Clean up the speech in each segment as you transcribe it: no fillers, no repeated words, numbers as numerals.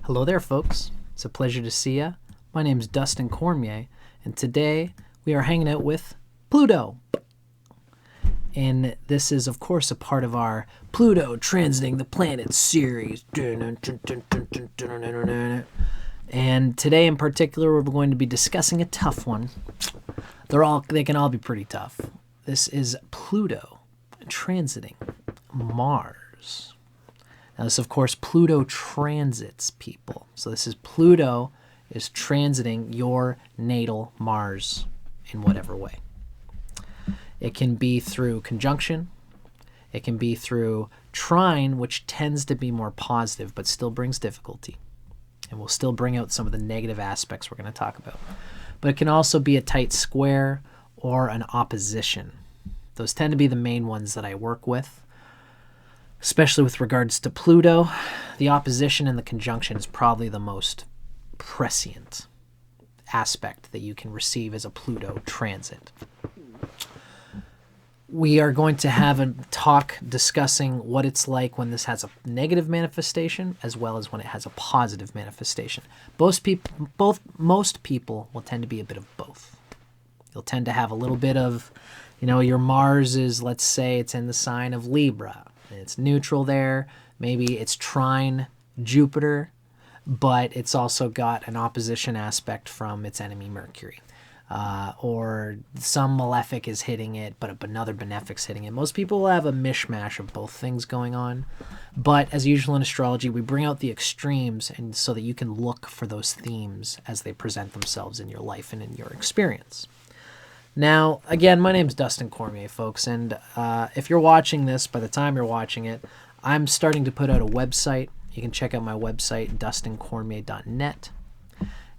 Hello there, folks. It's a pleasure to see ya. My name's Dustin Cormier, and today we are hanging out with Pluto. And this is, of course, a part of our Pluto Transiting the Planet series. And today in particular, we're going to be discussing a tough one. They can all be pretty tough. This is Pluto transiting Mars. Now, this, of course, Pluto transits people. So this is Pluto is transiting your natal Mars in whatever way. It can be through conjunction. It can be through trine, which tends to be more positive, but still brings difficulty. And will still bring out some of the negative aspects we're going to talk about. But it can also be a tight square or an opposition. Those tend to be the main ones that I work with. Especially with regards to Pluto, the opposition and the conjunction is probably the most prescient aspect that you can receive as a Pluto transit. We are going to have a talk discussing what it's like when this has a negative manifestation as well as when it has a positive manifestation. Most people will tend to be a bit of both. You'll tend to have a little bit of, your Mars is, let's say it's in the sign of Libra. It's neutral there. Maybe it's trine Jupiter, but it's also got an opposition aspect from its enemy Mercury. Or some malefic is hitting it, but another benefic's hitting it. Most people will have a mishmash of both things going on. But as usual in astrology, we bring out the extremes and so that you can look for those themes as they present themselves in your life and in your experience. Now, again, my name's Dustin Cormier, folks, and if you're watching this, by the time you're watching it, I'm starting to put out a website. You can check out my website, dustincormier.net.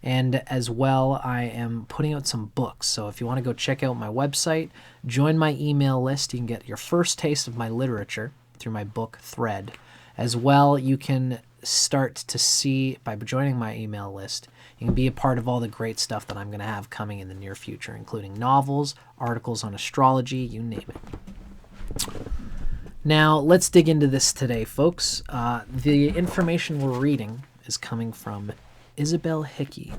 And as well, I am putting out some books. So if you want to go check out my website, join my email list. You can get your first taste of my literature through my book thread. As well, you can start to see, by joining my email list, you can be a part of all the great stuff that I'm going to have coming in the near future, including novels, articles on astrology, you name it. Now, let's dig into this today, folks. The information we're reading is coming from Isabelle Hickey,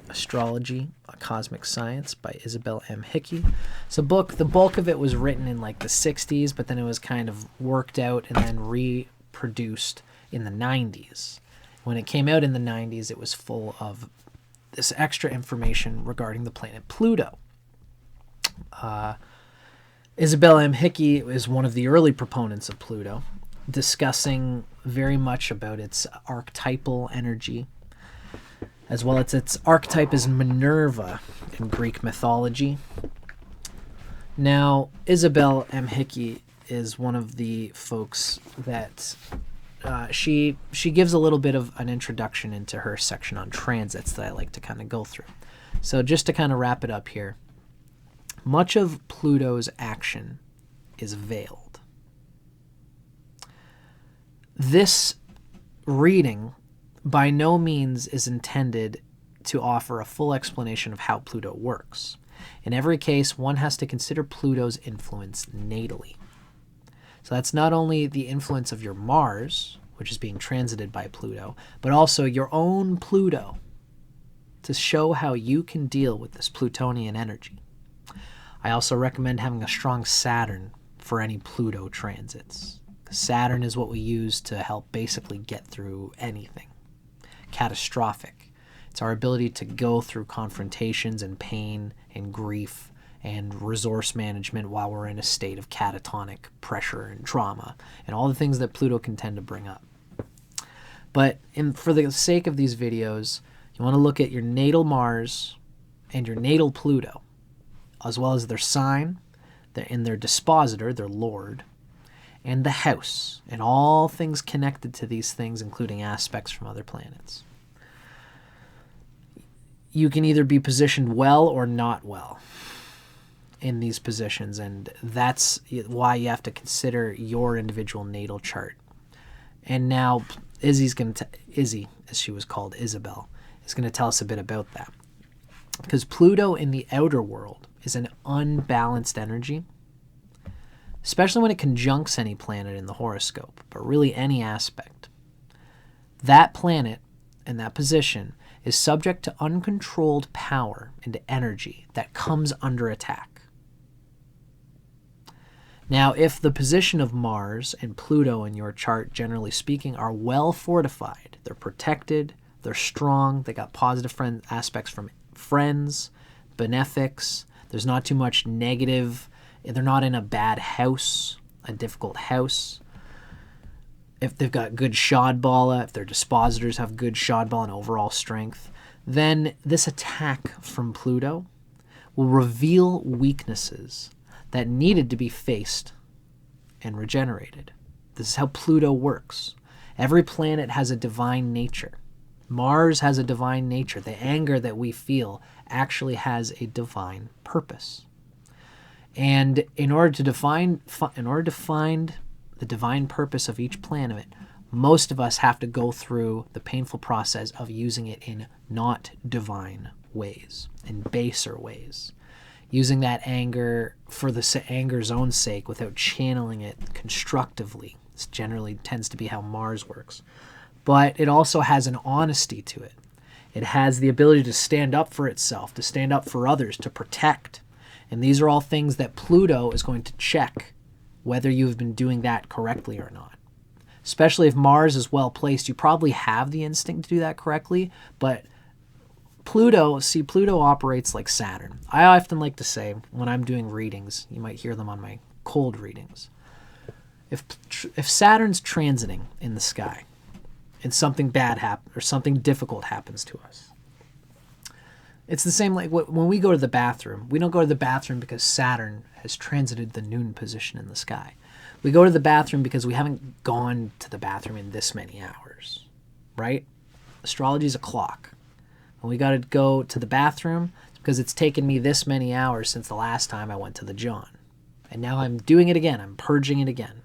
Astrology, a Cosmic Science by Isabelle M Hickey. It's a book, the bulk of it was written in like the 60s, but then it was kind of worked out and then reproduced in the 90s. When it came out in the 90s, it was full of this extra information regarding the planet Pluto. Isabelle M Hickey is one of the early proponents of Pluto, discussing very much about its archetypal energy, as well as its archetype is Minerva in Greek mythology. Now, Isabelle M Hickey is one of the folks that she gives a little bit of an introduction into her section on transits that I like to kind of go through. So just to kind of wrap it up here, much of Pluto's action is veiled. This reading by no means is intended to offer a full explanation of how Pluto works. In every case, one has to consider Pluto's influence natally. So that's not only the influence of your Mars, which is being transited by Pluto, but also your own Pluto to show how you can deal with this Plutonian energy. I also recommend having a strong Saturn for any Pluto transits. Saturn is what we use to help basically get through anything catastrophic. It's our ability to go through confrontations and pain and grief and resource management while we're in a state of catatonic pressure and trauma and all the things that Pluto can tend to bring up. But for the sake of these videos, you want to look at your natal Mars and your natal Pluto, as well as their sign, and their dispositor, their lord, and the house, and all things connected to these things, including aspects from other planets. You can either be positioned well or not well in these positions, and that's why you have to consider your individual natal chart. And now Izzy, as she was called, Isabelle, is going to tell us a bit about that. Because Pluto in the outer world is an unbalanced energy, especially when it conjuncts any planet in the horoscope, but really any aspect. That planet in that position is subject to uncontrolled power and energy that comes under attack. Now, if the position of Mars and Pluto in your chart, generally speaking, are well fortified, they're protected, they're strong, they got positive aspects from friends, benefics, there's not too much negative, they're not in a bad house, a difficult house. If they've got good Shadbala, if their dispositors have good Shadbala and overall strength, then this attack from Pluto will reveal weaknesses that needed to be faced and regenerated. This is how Pluto works. Every planet has a divine nature. Mars has a divine nature. The anger that we feel actually has a divine purpose. And in order to find the divine purpose of each planet, most of us have to go through the painful process of using it in not divine ways, in baser ways. Using that anger for the anger's own sake without channeling it constructively. This generally tends to be how Mars works. But it also has an honesty to it. It has the ability to stand up for itself, to stand up for others, to protect. And these are all things that Pluto is going to check whether you've been doing that correctly or not. Especially if Mars is well placed, you probably have the instinct to do that correctly, but Pluto operates like Saturn. I often like to say, when I'm doing readings, you might hear them on my cold readings, if Saturn's transiting in the sky and something bad happens or something difficult happens to us, it's the same like when we go to the bathroom. We don't go to the bathroom because Saturn has transited the noon position in the sky. We go to the bathroom because we haven't gone to the bathroom in this many hours, right? Astrology is a clock. When we got to go to the bathroom, it's because it's taken me this many hours since the last time I went to the John. And now I'm doing it again. I'm purging it again.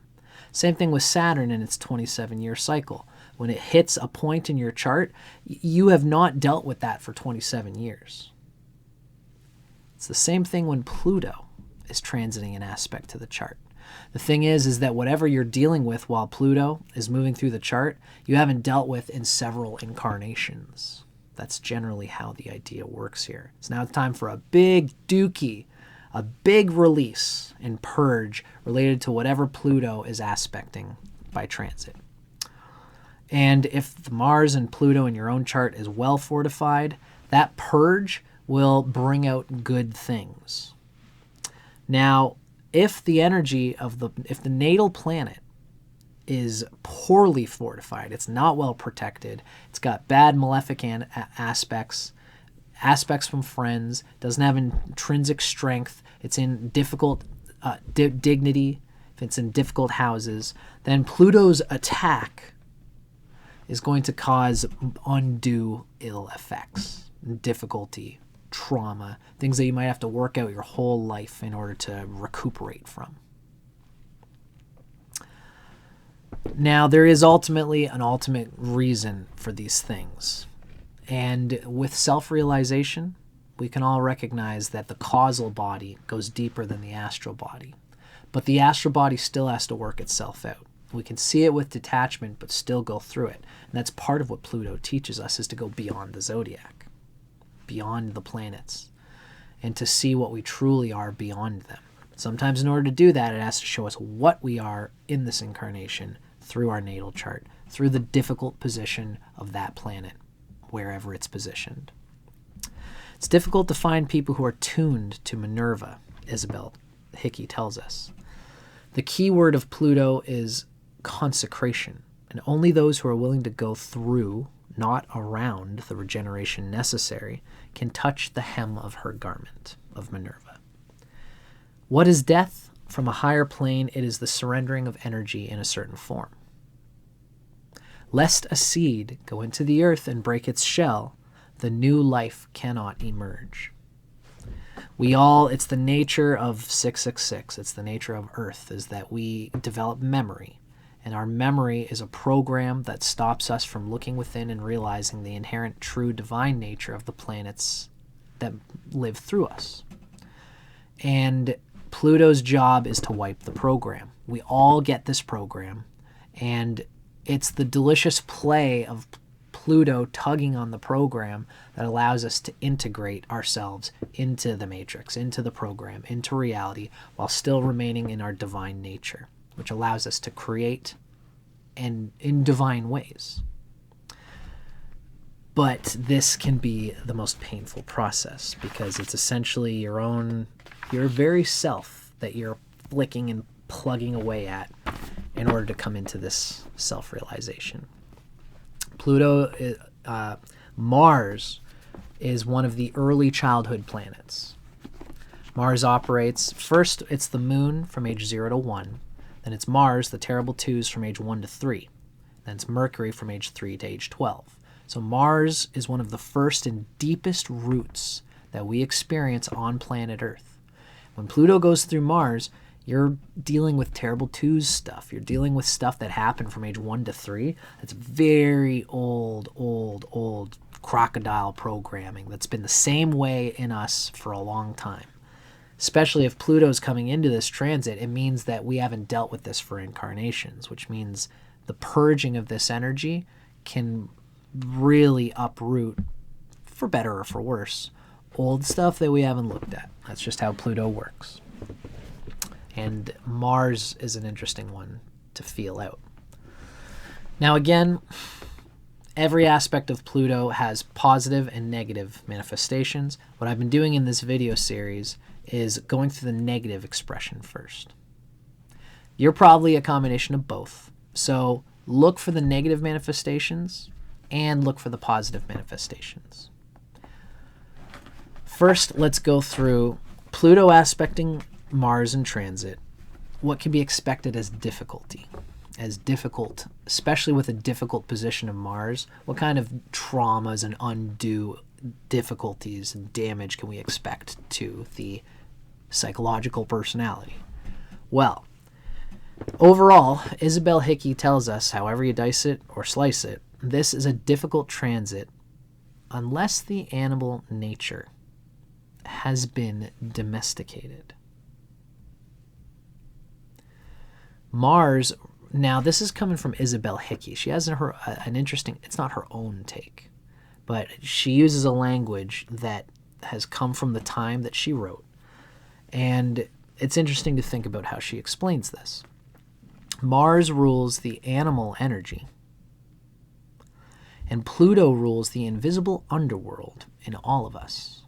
Same thing with Saturn in its 27-year cycle. When it hits a point in your chart, you have not dealt with that for 27 years. It's the same thing when Pluto is transiting an aspect to the chart. The thing is that whatever you're dealing with while Pluto is moving through the chart, you haven't dealt with in several incarnations. That's generally how the idea works here. So now it's time for a big dookie, a big release and purge related to whatever Pluto is aspecting by transit. And if the Mars and Pluto in your own chart is well fortified, that purge will bring out good things. Now, if the energy of if the natal planet is poorly fortified, it's not well protected, it's got bad malefic aspects from friends, doesn't have intrinsic strength, it's in difficult dignity, if it's in difficult houses, then Pluto's attack is going to cause undue ill effects, difficulty, trauma, things that you might have to work out your whole life in order to recuperate from. Now, there is ultimately an ultimate reason for these things. And with self-realization, we can all recognize that the causal body goes deeper than the astral body. But the astral body still has to work itself out. We can see it with detachment, but still go through it. And that's part of what Pluto teaches us, is to go beyond the zodiac, beyond the planets, and to see what we truly are beyond them. Sometimes in order to do that, it has to show us what we are in this incarnation through our natal chart, through the difficult position of that planet, wherever it's positioned. It's difficult to find people who are tuned to Minerva, Isabelle Hickey tells us. The key word of Pluto is consecration, and only those who are willing to go through, not around, the regeneration necessary can touch the hem of her garment, of Minerva. What is death? From a higher plane, it is the surrendering of energy in a certain form. Lest a seed go into the earth and break its shell, the new life cannot emerge. It's the nature of 666, it's the nature of Earth, is that we develop memory. And our memory is a program that stops us from looking within and realizing the inherent true divine nature of the planets that live through us. And Pluto's job is to wipe the program. We all get this program, and it's the delicious play of Pluto tugging on the program that allows us to integrate ourselves into the matrix, into the program, into reality, while still remaining in our divine nature, which allows us to create and in divine ways. But this can be the most painful process because it's essentially your very self that you're flicking and plugging away at in order to come into this self-realization. Mars is one of the early childhood planets. Mars operates, first it's the moon from age 0 to 1, then it's Mars, the terrible twos, from age 1 to 3, then it's Mercury from age 3 to age 12. So Mars is one of the first and deepest roots that we experience on planet Earth. When Pluto goes through Mars, you're dealing with terrible twos stuff. You're dealing with stuff that happened from age 1 to 3. That's very old crocodile programming that's been the same way in us for a long time. Especially if Pluto's coming into this transit, it means that we haven't dealt with this for incarnations, which means the purging of this energy can really uproot, for better or for worse, old stuff that we haven't looked at. That's just how Pluto works. And Mars is an interesting one to feel out. Now again, every aspect of Pluto has positive and negative manifestations. What I've been doing in this video series is going through the negative expression first. You're probably a combination of both. So look for the negative manifestations and look for the positive manifestations. First, let's go through Pluto aspecting Mars in transit. What can be expected as difficulty? As difficult, especially with a difficult position of Mars, what kind of traumas and undue difficulties and damage can we expect to the psychological personality? Well, overall, Isabelle Hickey tells us, however you dice it or slice it, this is a difficult transit unless the animal nature has been domesticated. Mars, now this is coming from Isabelle Hickey. She has an interesting, it's not her own take, but she uses a language that has come from the time that she wrote. And it's interesting to think about how she explains this. Mars rules the animal energy, and Pluto rules the invisible underworld in all of us.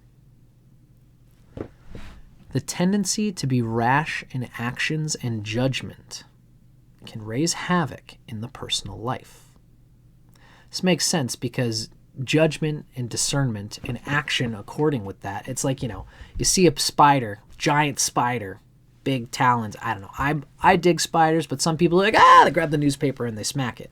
The tendency to be rash in actions and judgment can raise havoc in the personal life. This makes sense because judgment and discernment and action according with that, it's like, you see a spider, giant spider, big talons. I don't know. I dig spiders, but some people are like, they grab the newspaper and they smack it.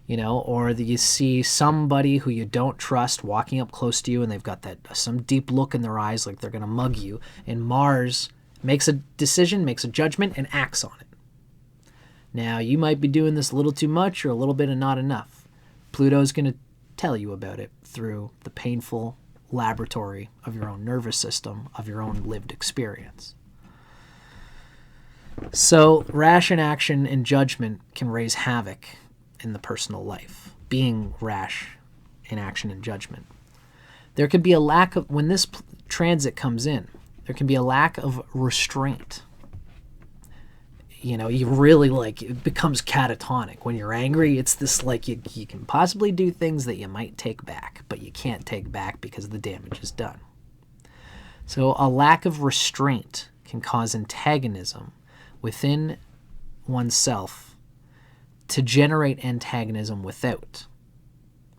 Or you see somebody who you don't trust walking up close to you and they've got some deep look in their eyes like they're going to mug you, and Mars makes a decision, makes a judgment, and acts on it. Now, you might be doing this a little too much or a little bit of not enough. Pluto's going to tell you about it through the painful laboratory of your own nervous system, of your own lived experience. So, rash in action and judgment can raise havoc in the personal life, being rash in action and judgment. There could be a lack of, when this transit comes in, there can be a lack of restraint. You really it becomes catatonic. When you're angry, it's this you can possibly do things that you might take back, but you can't take back because the damage is done. So a lack of restraint can cause antagonism within oneself to generate antagonism without.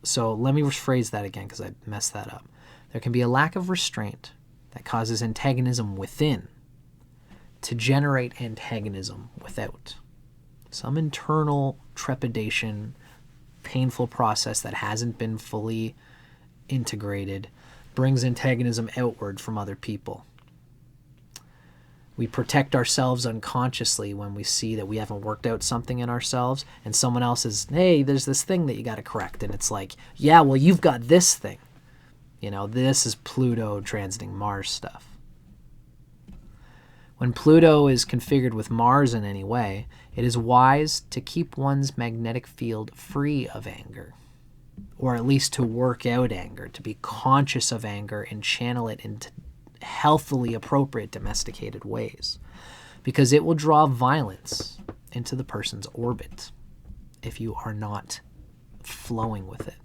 So let me rephrase that again because I messed that up. There can be a lack of restraint that causes antagonism within to generate antagonism without. Some internal trepidation, painful process that hasn't been fully integrated brings antagonism outward from other people. We protect ourselves unconsciously when we see that we haven't worked out something in ourselves and someone else is, hey, there's this thing that you got to correct. And it's like, yeah, well, you've got this thing. This is Pluto transiting Mars stuff. When Pluto is configured with Mars in any way, it is wise to keep one's magnetic field free of anger. or at least to work out anger, to be conscious of anger and channel it into healthily appropriate domesticated ways, because it will draw violence into the person's orbit if you are not flowing with it.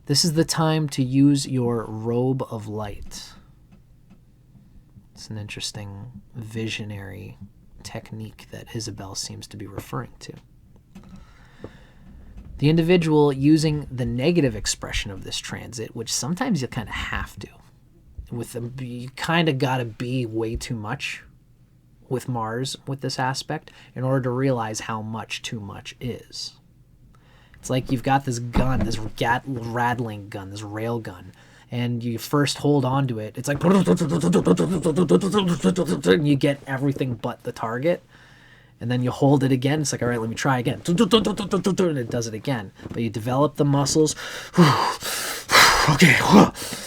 This is the time to use your robe of light. It's an interesting visionary technique that Isabelle seems to be referring to. The individual using the negative expression of this transit, which sometimes you kind of have to. You kind of got to be way too much with Mars with this aspect in order to realize how much too much is. It's like you've got this gun, this rattling gun, this rail gun, and you first hold on to it. It's like, and you get everything but the target. And then you hold it again. It's like, all right, let me try again. And it does it again. But you develop the muscles. Okay.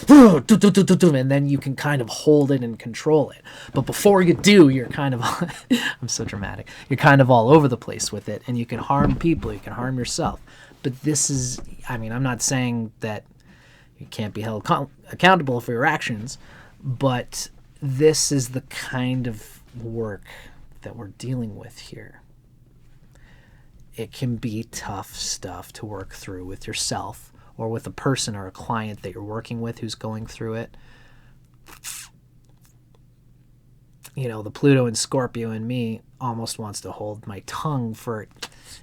And then you can kind of hold it and control it. But before you do, you're kind of, I'm so dramatic. You're kind of all over the place with it. And you can harm people. You can harm yourself. But this is, I mean, I'm not saying that you can't be held accountable for your actions. But this is the kind of work that we're dealing with here. It can be tough stuff to work through with yourself or with a person or a client that you're working with who's going through it. You know, the Pluto and Scorpio in me almost wants to hold my tongue for,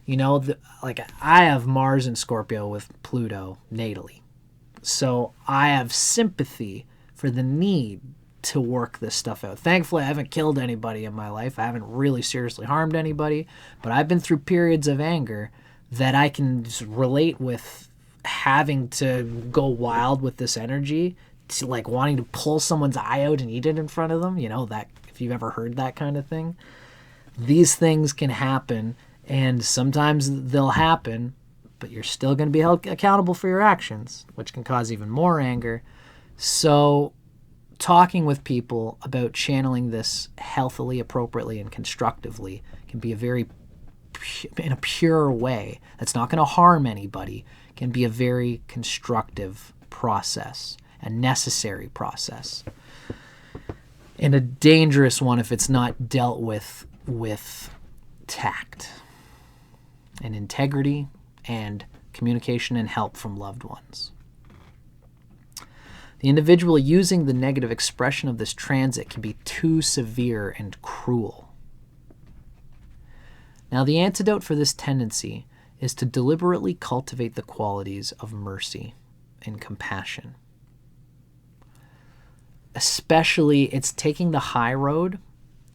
you know, like I have Mars and Scorpio with Pluto natally. So I have sympathy for the need to work this stuff out. Thankfully, I haven't killed anybody in my life. I haven't really seriously harmed anybody, but I've been through periods of anger that I can just relate with, having to go wild with this energy, to like wanting to pull someone's eye out and eat it in front of them. You know, that if you've ever heard that kind of thing. These things can happen, and sometimes they'll happen, but you're still going to be held accountable for your actions, which can cause even more anger. So talking with people about channeling this healthily, appropriately, and constructively can be in a pure way that's not going to harm anybody, can be a very constructive process, a necessary process, and a dangerous one if it's not dealt with tact and integrity and communication and help from loved ones. The individual using the negative expression of this transit can be too severe and cruel. Now, the antidote for this tendency is to deliberately cultivate the qualities of mercy and compassion. Especially, it's taking the high road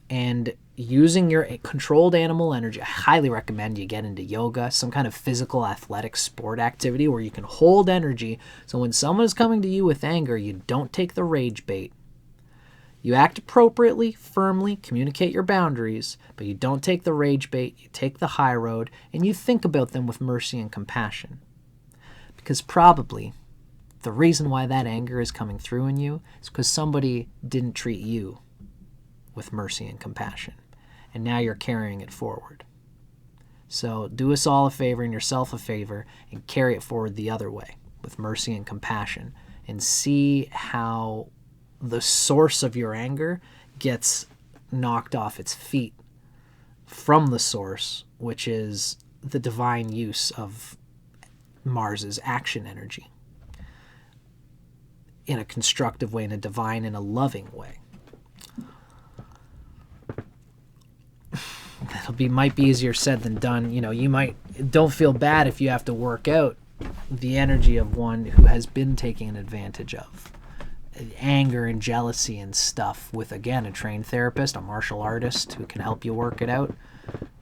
and using your controlled animal energy. I highly recommend you get into yoga, some kind of physical athletic sport activity where you can hold energy. So when someone is coming to you with anger, you don't take the rage bait. You act appropriately, firmly, communicate your boundaries, but you don't take the rage bait. You take the high road, and you think about them with mercy and compassion. Because probably the reason why that anger is coming through in you is because somebody didn't treat you with mercy and compassion. And now you're carrying it forward. So do us all a favor and yourself a favor and carry it forward the other way with mercy and compassion, and see how the source of your anger gets knocked off its feet from the source, which is the divine use of Mars's action energy in a constructive way, in a divine and a loving way. Might be easier said than done. You know, don't feel bad if you have to work out the energy of one who has been taken advantage of. Anger and jealousy and stuff with, again, a trained therapist, a martial artist who can help you work it out.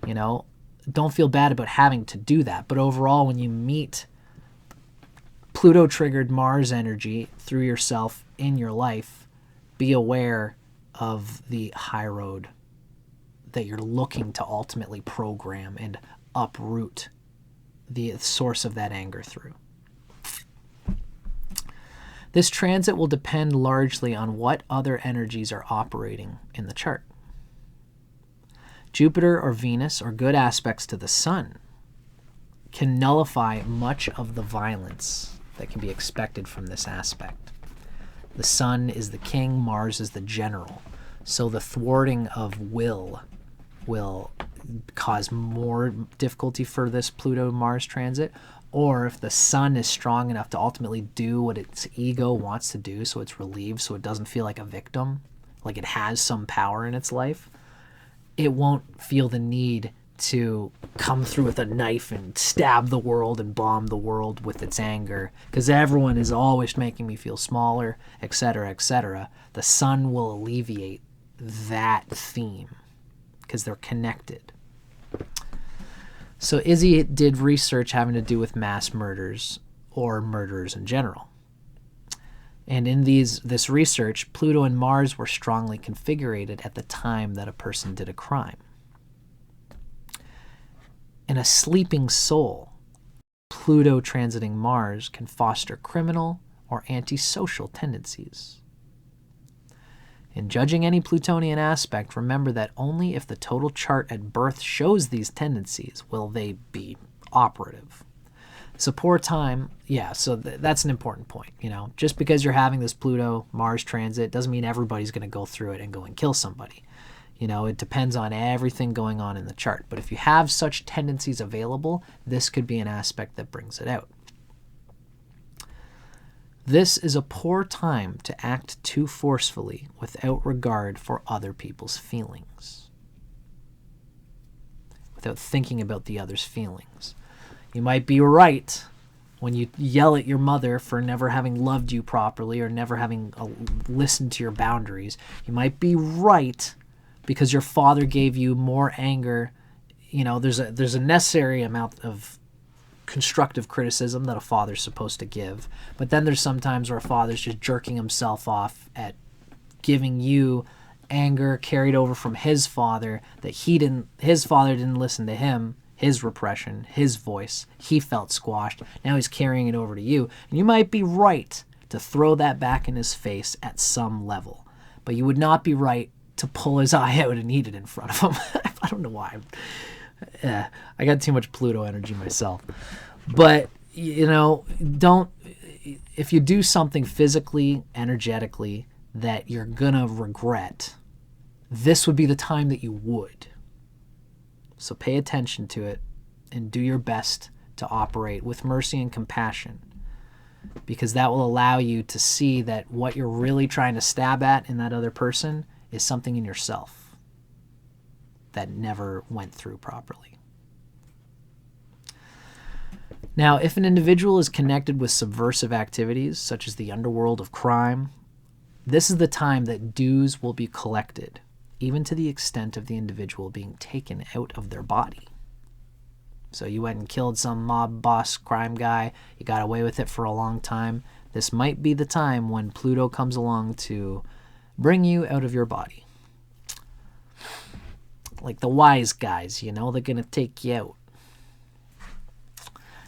You know, don't feel bad about having to do that. But overall, when you meet Pluto-triggered Mars energy through yourself in your life, be aware of the high road that you're looking to ultimately program and uproot the source of that anger through. This transit will depend largely on what other energies are operating in the chart. Jupiter or Venus or good aspects to the Sun can nullify much of the violence that can be expected from this aspect. The sun is the king, Mars is the general. So the thwarting of will cause more difficulty for this Pluto-Mars transit. Or if the sun is strong enough to ultimately do what its ego wants to do, so it's relieved, so it doesn't feel like a victim, like it has some power in its life, it won't feel the need to come through with a knife and stab the world and bomb the world with its anger, because everyone is always making me feel smaller, etc., etc. The sun will alleviate that theme because they're connected. So Izzy did research having to do with mass murders or murderers in general. And in this research, Pluto and Mars were strongly configured at the time that a person did a crime. In a sleeping soul, Pluto transiting Mars can foster criminal or antisocial tendencies. In judging any Plutonian aspect, remember that only if the total chart at birth shows these tendencies will they be operative. It's a poor time, yeah, so that's an important point. Just because you're having this Pluto-Mars transit doesn't mean everybody's going to go through it and go and kill somebody. It depends on everything going on in the chart. But if you have such tendencies available, this could be an aspect that brings it out. This is a poor time to act too forcefully without regard for other people's feelings, without thinking about the other's feelings. You might be right when you yell at your mother for never having loved you properly or never having listened to your boundaries. You might be right because your father gave you more anger. There's a necessary amount of constructive criticism that a father's supposed to give, but then there's sometimes where a father's just jerking himself off at giving you anger carried over from his father that his father didn't listen to him, his repression, his voice. He felt squashed. Now he's carrying it over to you, and you might be right to throw that back in his face at some level, but you would not be right to pull his eye out and eat it in front of him. I don't know why. I got too much Pluto energy myself. But, don't, if you do something physically, energetically, that you're going to regret, this would be the time that you would. So pay attention to it and do your best to operate with mercy and compassion, because that will allow you to see that what you're really trying to stab at in that other person is something in yourself that never went through properly. Now, if an individual is connected with subversive activities, such as the underworld of crime, this is the time that dues will be collected, even to the extent of the individual being taken out of their body. So you went and killed some mob boss crime guy, you got away with it for a long time. This might be the time when Pluto comes along to bring you out of your body. Like the wise guys, they're going to take you out.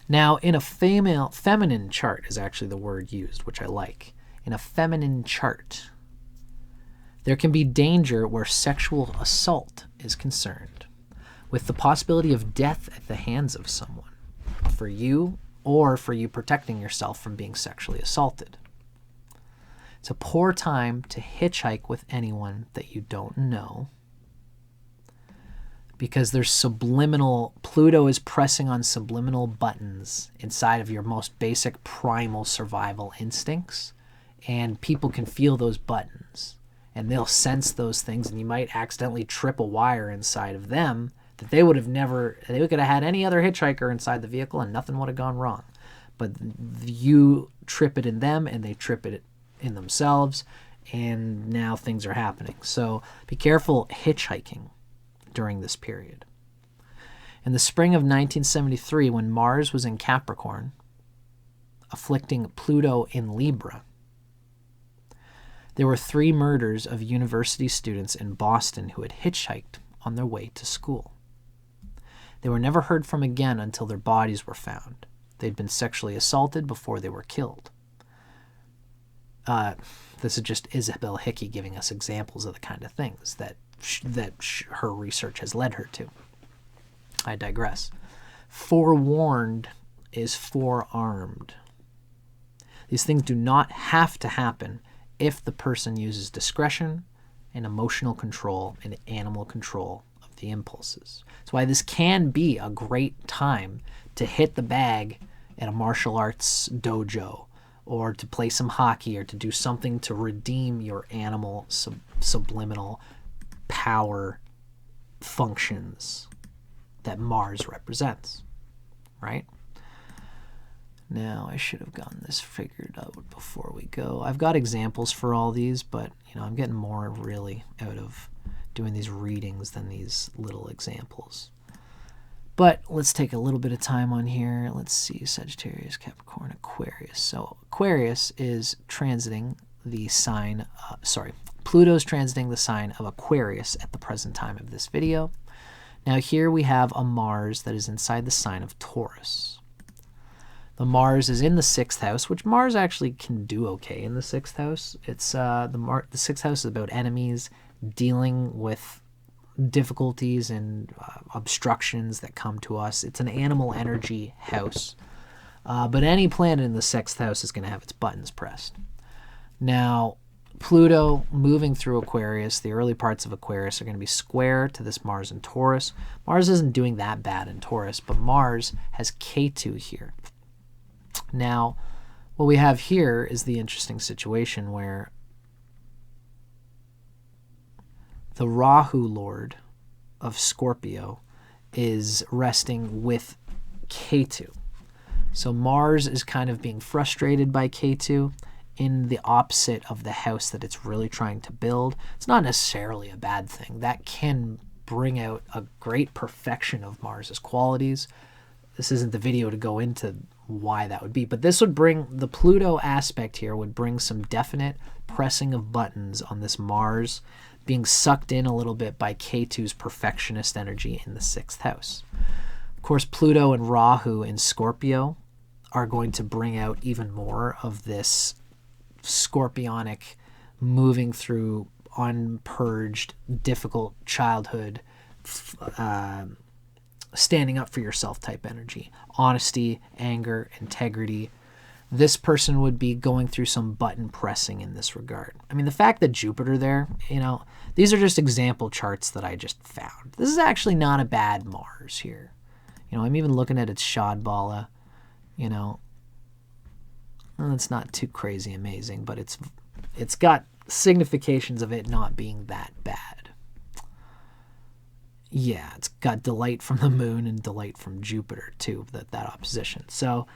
Now, in a feminine chart is actually the word used, which I like. In a feminine chart, there can be danger where sexual assault is concerned, with the possibility of death at the hands of someone, for you or for you protecting yourself from being sexually assaulted. It's a poor time to hitchhike with anyone that you don't know, because there's Pluto is pressing on subliminal buttons inside of your most basic primal survival instincts, and people can feel those buttons, and they'll sense those things, and you might accidentally trip a wire inside of them that they could have had any other hitchhiker inside the vehicle and nothing would have gone wrong. But you trip it in them, and they trip it in themselves, and now things are happening. So be careful hitchhiking during this period. In the spring of 1973, when Mars was in Capricorn, afflicting Pluto in Libra, there were 3 murders of university students in Boston who had hitchhiked on their way to school. They were never heard from again until their bodies were found. They'd been sexually assaulted before they were killed. This is just Isabelle Hickey giving us examples of the kind of things that her research has led her to. I digress. Forewarned is forearmed. These things do not have to happen if the person uses discretion and emotional control and animal control of the impulses. That's why this can be a great time to hit the bag at a martial arts dojo, or to play some hockey, or to do something to redeem your animal subliminal power functions that Mars represents, right? Now, I should have gotten this figured out before we go. I've got examples for all these, but I'm getting more really out of doing these readings than these little examples. But let's take a little bit of time on here. Let's see, Sagittarius, Capricorn, Aquarius. So Aquarius is transiting the sign, Pluto's transiting the sign of Aquarius at the present time of this video. Now here we have a Mars that is inside the sign of Taurus. The Mars is in the 6th house, which Mars actually can do okay in the 6th house. It's the 6th house is about enemies, dealing with difficulties and obstructions that come to us. It's an animal energy house. But any planet in the 6th house is going to have its buttons pressed. Now, Pluto moving through Aquarius, the early parts of Aquarius are going to be square to this Mars in Taurus. Mars isn't doing that bad in Taurus, but Mars has Ketu here. Now, what we have here is the interesting situation where the Rahu Lord of Scorpio is resting with Ketu. So Mars is kind of being frustrated by Ketu in the opposite of the house that it's really trying to build. It's not necessarily a bad thing. That can bring out a great perfection of Mars's qualities. This isn't the video to go into why that would be, but this would bring, the Pluto aspect here would bring some definite pressing of buttons on this Mars being sucked in a little bit by Ketu's perfectionist energy in the 6th house. Of course, Pluto and Rahu in Scorpio are going to bring out even more of this scorpionic, moving through unpurged, difficult childhood, standing up for yourself type energy. Honesty, anger, integrity. This person would be going through some button pressing in this regard. I mean, the fact that Jupiter there, these are just example charts that I just found. This is actually not a bad Mars here. I'm even looking at its Shadbala. Well, it's not too crazy amazing, but it's got significations of it not being that bad. Yeah, it's got delight from the moon and delight from Jupiter too, that opposition. So,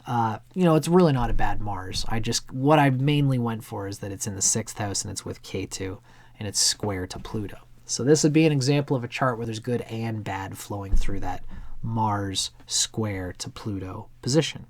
it's really not a bad Mars. What I mainly went for is that it's in the 6th house and it's with Ketu and it's square to Pluto. So this would be an example of a chart where there's good and bad flowing through that Mars square to Pluto position.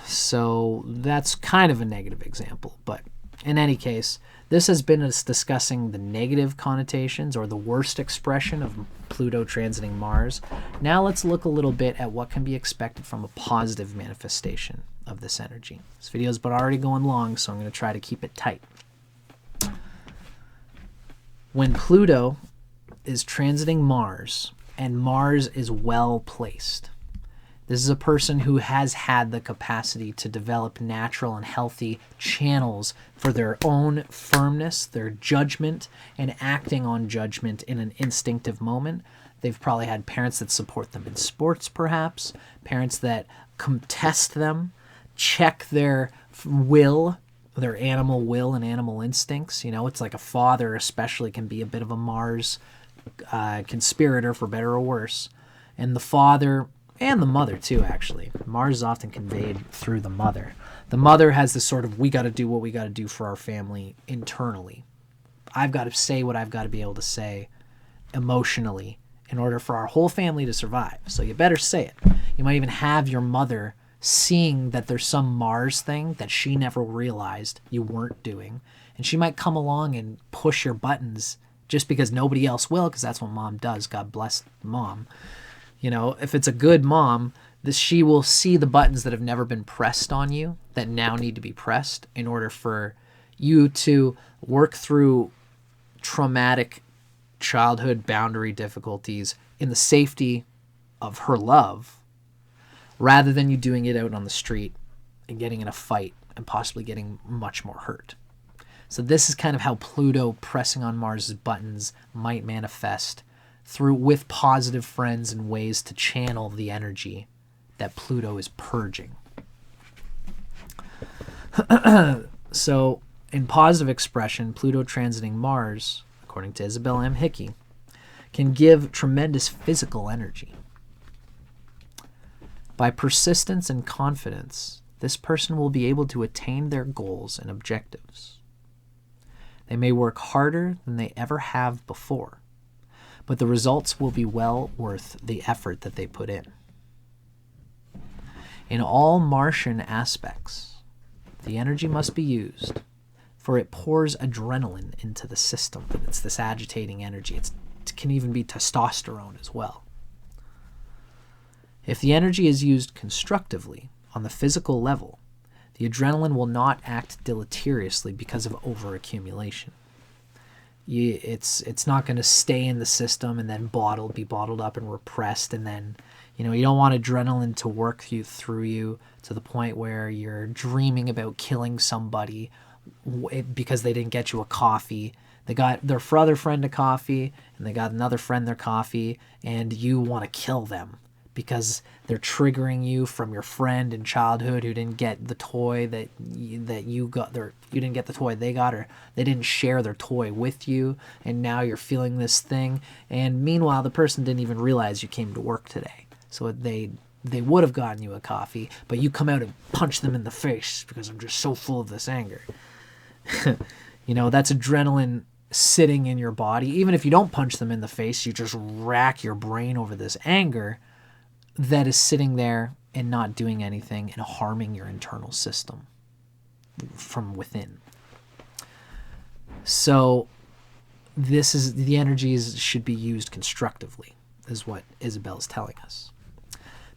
So that's kind of a negative example, but in any case, this has been us discussing the negative connotations or the worst expression of Pluto transiting Mars. Now let's look a little bit at what can be expected from a positive manifestation of this energy. This video's been already going long, so I'm going to try to keep it tight. When Pluto is transiting Mars and Mars is well placed, this is a person who has had the capacity to develop natural and healthy channels for their own firmness, their judgment, and acting on judgment in an instinctive moment. They've probably had parents that support them in sports, perhaps, parents that contest them, check their will, their animal will and animal instincts. It's like a father especially can be a bit of a Mars conspirator, for better or worse. And the father... and the mother too, actually. Mars is often conveyed through the mother. The mother has this sort of, we got to do what we got to do for our family internally. I've got to say what I've got to be able to say emotionally in order for our whole family to survive. So you better say it. You might even have your mother seeing that there's some Mars thing that she never realized you weren't doing. And she might come along and push your buttons just because nobody else will, because that's what mom does. God bless mom. If it's a good mom, she will see the buttons that have never been pressed on you that now need to be pressed in order for you to work through traumatic childhood boundary difficulties, in the safety of her love, rather than you doing it out on the street and getting in a fight and possibly getting much more hurt. So this is kind of how Pluto pressing on Mars's buttons might manifest with positive friends and ways to channel the energy that Pluto is purging. So in positive expression, Pluto transiting Mars, according to Isabelle M Hickey, can give tremendous physical energy. By persistence and confidence, this person will be able to attain their goals and objectives. They may work harder than they ever have before, but the results will be well worth the effort that they put in. In all Martian aspects, the energy must be used, for it pours adrenaline into the system. It's this agitating energy. It can even be testosterone as well. If the energy is used constructively on the physical level, the adrenaline will not act deleteriously because of overaccumulation. It's not going to stay in the system and then be bottled up and repressed, and then you don't want adrenaline to work through you to the point where you're dreaming about killing somebody because they didn't get you a coffee. They got their other friend a coffee, and they got another friend their coffee, and you want to kill them because they're triggering you from your friend in childhood who didn't get the toy that you got. You didn't get the toy they got, or they didn't share their toy with you, and now you're feeling this thing. And meanwhile, the person didn't even realize you came to work today. So they would have gotten you a coffee, but you come out and punch them in the face because I'm just so full of this anger. That's adrenaline sitting in your body. Even if you don't punch them in the face, you just rack your brain over this anger that is sitting there and not doing anything and harming your internal system from within. So the energies should be used constructively, is what Isabelle is telling us.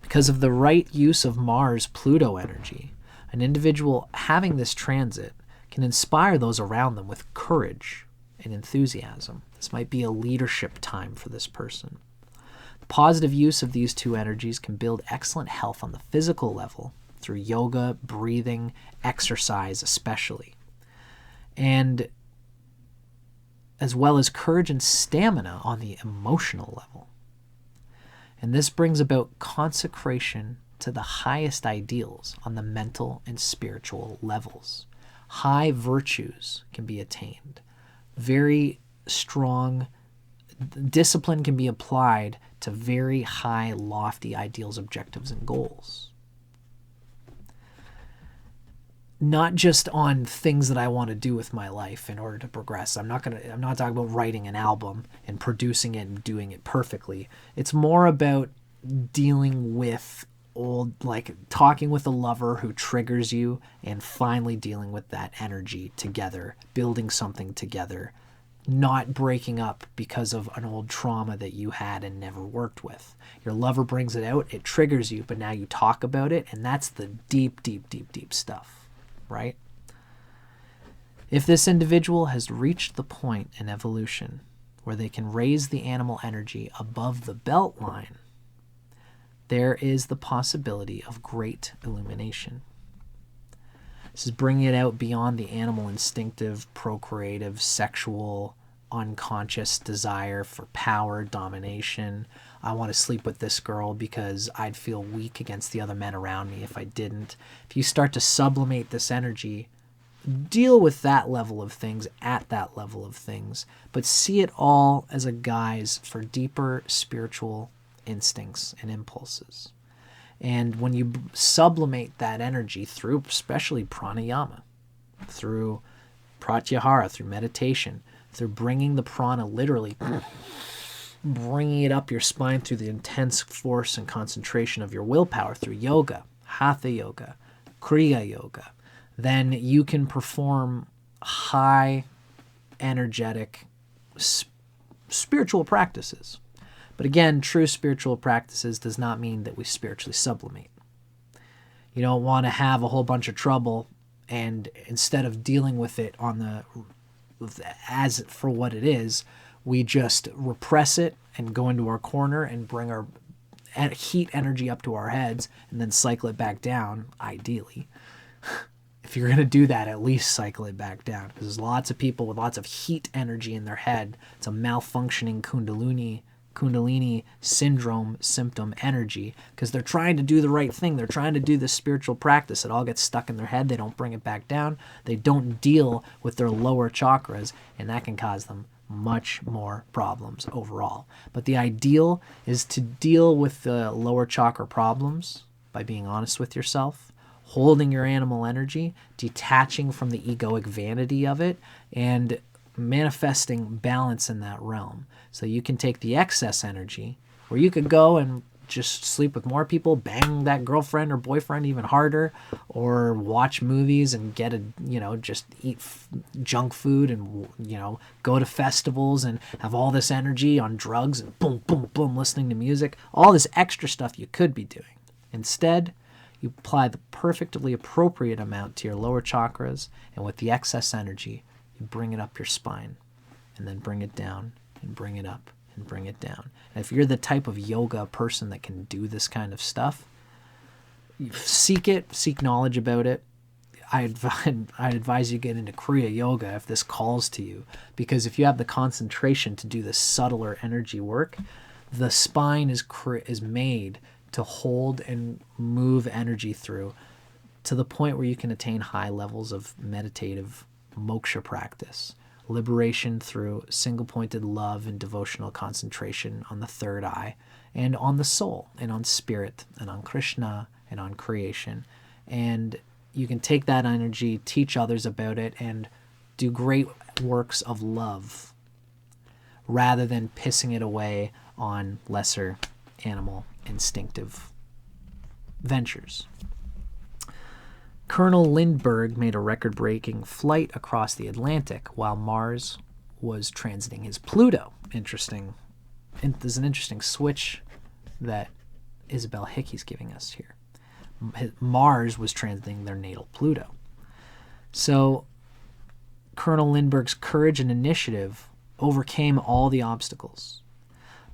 Because of the right use of Mars-Pluto energy, an individual having this transit can inspire those around them with courage and enthusiasm. This might be a leadership time for this person. The positive use of these two energies can build excellent health on the physical level through yoga, breathing, exercise especially, and as well as courage and stamina on the emotional level. And this brings about consecration to the highest ideals on the mental and spiritual levels. High virtues can be attained. Very strong discipline can be applied to very high, lofty ideals, objectives, and goals. Not just on things that I want to do with my life in order to progress. I'm not talking about writing an album and producing it and doing it perfectly. It's more about dealing with talking with a lover who triggers you and finally dealing with that energy together, building something together, not breaking up because of an old trauma that you had and never worked with. Your lover brings it out, it triggers you, but now you talk about it, and that's the deep, deep, deep, deep stuff. Right? If this individual has reached the point in evolution where they can raise the animal energy above the belt line, there is the possibility of great illumination. This is bringing it out beyond the animal instinctive, procreative, sexual, unconscious desire for power, domination. I want to sleep with this girl because I'd feel weak against the other men around me if I didn't. If you start to sublimate this energy, deal with that level of things at that level of things, but see it all as a guise for deeper spiritual instincts and impulses. And when you sublimate that energy through especially pranayama, through pratyahara, through meditation, through bringing the prana literally, bringing it up your spine through the intense force and concentration of your willpower through yoga, hatha yoga, kriya yoga, then you can perform high energetic spiritual practices. But again, true spiritual practices does not mean that we spiritually sublimate. You don't want to have a whole bunch of trouble and instead of dealing with it as for what it is, we just repress it and go into our corner and bring our heat energy up to our heads and then cycle it back down, ideally. If you're going to do that, at least cycle it back down, because there's lots of people with lots of heat energy in their head. It's a malfunctioning Kundalini syndrome symptom energy, because they're trying to do the right thing. They're trying to do this spiritual practice. It all gets stuck in their head. They don't bring it back down. They don't deal with their lower chakras, and that can cause them much more problems overall. But the ideal is to deal with the lower chakra problems by being honest with yourself, holding your animal energy, detaching from the egoic vanity of it, and manifesting balance in that realm. So you can take the excess energy, where you could go and just sleep with more people, bang that girlfriend or boyfriend even harder, or watch movies and get just eat junk food and, go to festivals and have all this energy on drugs and boom, boom, boom, listening to music, all this extra stuff you could be doing. Instead, you apply the perfectly appropriate amount to your lower chakras, and with the excess energy, you bring it up your spine, and then bring it down, and bring it up, and bring it down. And if you're the type of yoga person that can do this kind of stuff, seek knowledge about it. I'd advise you get into Kriya Yoga if this calls to you, because if you have the concentration to do this subtler energy work, the spine is made to hold and move energy through to the point where you can attain high levels of meditative moksha practice, liberation through single-pointed love and devotional concentration on the third eye, and on the soul, and on spirit, and on Krishna, and on creation. And you can take that energy, teach others about it, and do great works of love, rather than pissing it away on lesser animal instinctive ventures. Colonel Lindbergh made a record-breaking flight across the Atlantic while Mars was transiting his Pluto. Interesting. And there's an interesting switch that Isabelle Hickey's giving us here. Mars was transiting their natal Pluto. So Colonel Lindbergh's courage and initiative overcame all the obstacles.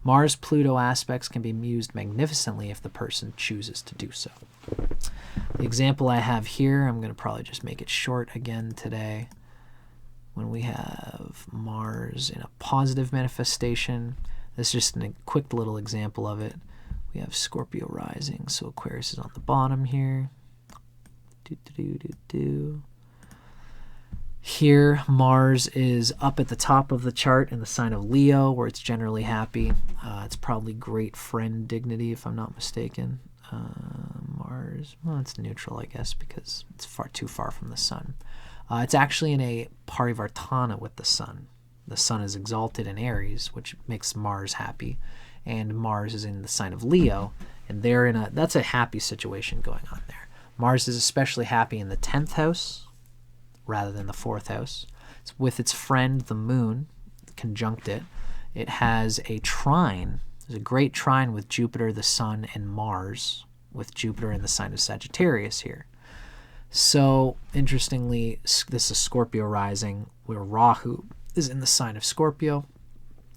Mars-Pluto aspects can be used magnificently if the person chooses to do so. The example I have here, I'm going to probably just make it short again today. When we have Mars in a positive manifestation, this is just a quick little example of it. We have Scorpio rising, so Aquarius is on the bottom here. Here, Mars is up at the top of the chart in the sign of Leo, where it's generally happy. It's probably great friend dignity, if I'm not mistaken. Mars, well, it's neutral, I guess, because it's too far from the sun. It's actually in a parivartana with the sun. The sun is exalted in Aries, which makes Mars happy, and Mars is in the sign of Leo, and that's a happy situation going on there. Mars is especially happy in the 10th house, rather than the 4th house. It's with its friend, the moon, conjunct it. It has a trine. There's a great trine with Jupiter, the sun, and Mars, with Jupiter in the sign of Sagittarius here. So, interestingly, this is Scorpio rising, where Rahu is in the sign of Scorpio.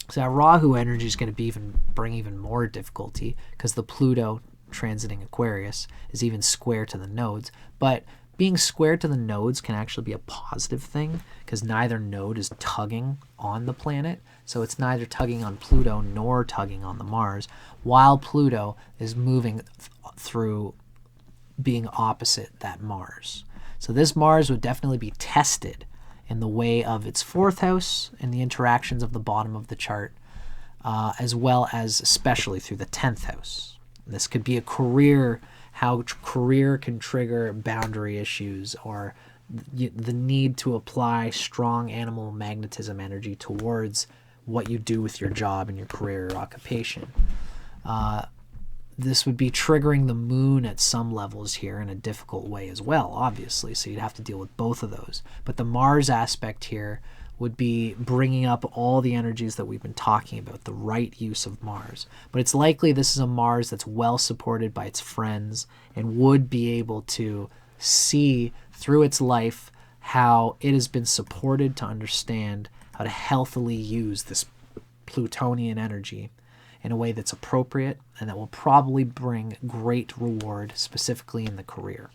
So that Rahu energy is going to bring even more difficulty, because the Pluto transiting Aquarius is even square to the nodes. But being square to the nodes can actually be a positive thing, because neither node is tugging on the planet. So it's neither tugging on Pluto nor tugging on the Mars, while Pluto is moving through being opposite that Mars. So this Mars would definitely be tested in the way of its 4th house and the interactions of the bottom of the chart, as well as especially through the 10th house. This could be a career, how career can trigger boundary issues, or the need to apply strong animal magnetism energy towards what you do with your job and your career or occupation. This would be triggering the moon at some levels here in a difficult way as well, obviously, so you'd have to deal with both of those. But the Mars aspect here would be bringing up all the energies that we've been talking about, the right use of Mars. But it's likely this is a Mars that's well supported by its friends and would be able to see through its life how it has been supported to understand how to healthily use this Plutonian energy in a way that's appropriate and that will probably bring great reward, specifically in the career,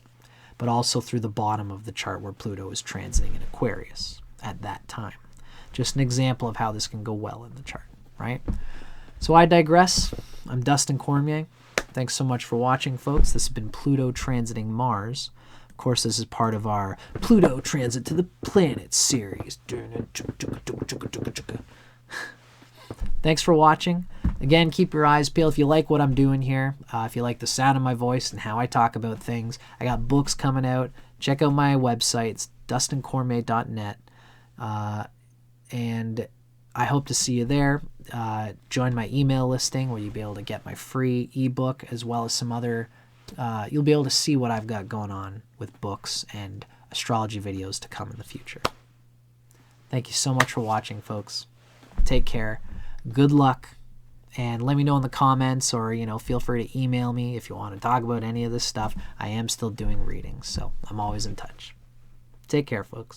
but also through the bottom of the chart where Pluto is transiting in Aquarius at that time. Just an example of how this can go well in the chart, right? So I digress. I'm Dustin Cormier. Thanks so much for watching, folks. This has been Pluto transiting Mars. Of course, this is part of our Pluto Transit to the Planet series. Thanks for watching. Again, keep your eyes peeled if you like what I'm doing here. If you like the sound of my voice and how I talk about things, I got books coming out. Check out my website. It's dustincormier.net. And I hope to see you there. Join my email listing where you'll be able to get my free ebook as well as some other... you'll be able to see what I've got going on with books and astrology videos to come in the future. Thank you so much for watching, folks. Take care. Good luck. And let me know in the comments, or, feel free to email me if you want to talk about any of this stuff. I am still doing readings, so I'm always in touch. Take care, folks.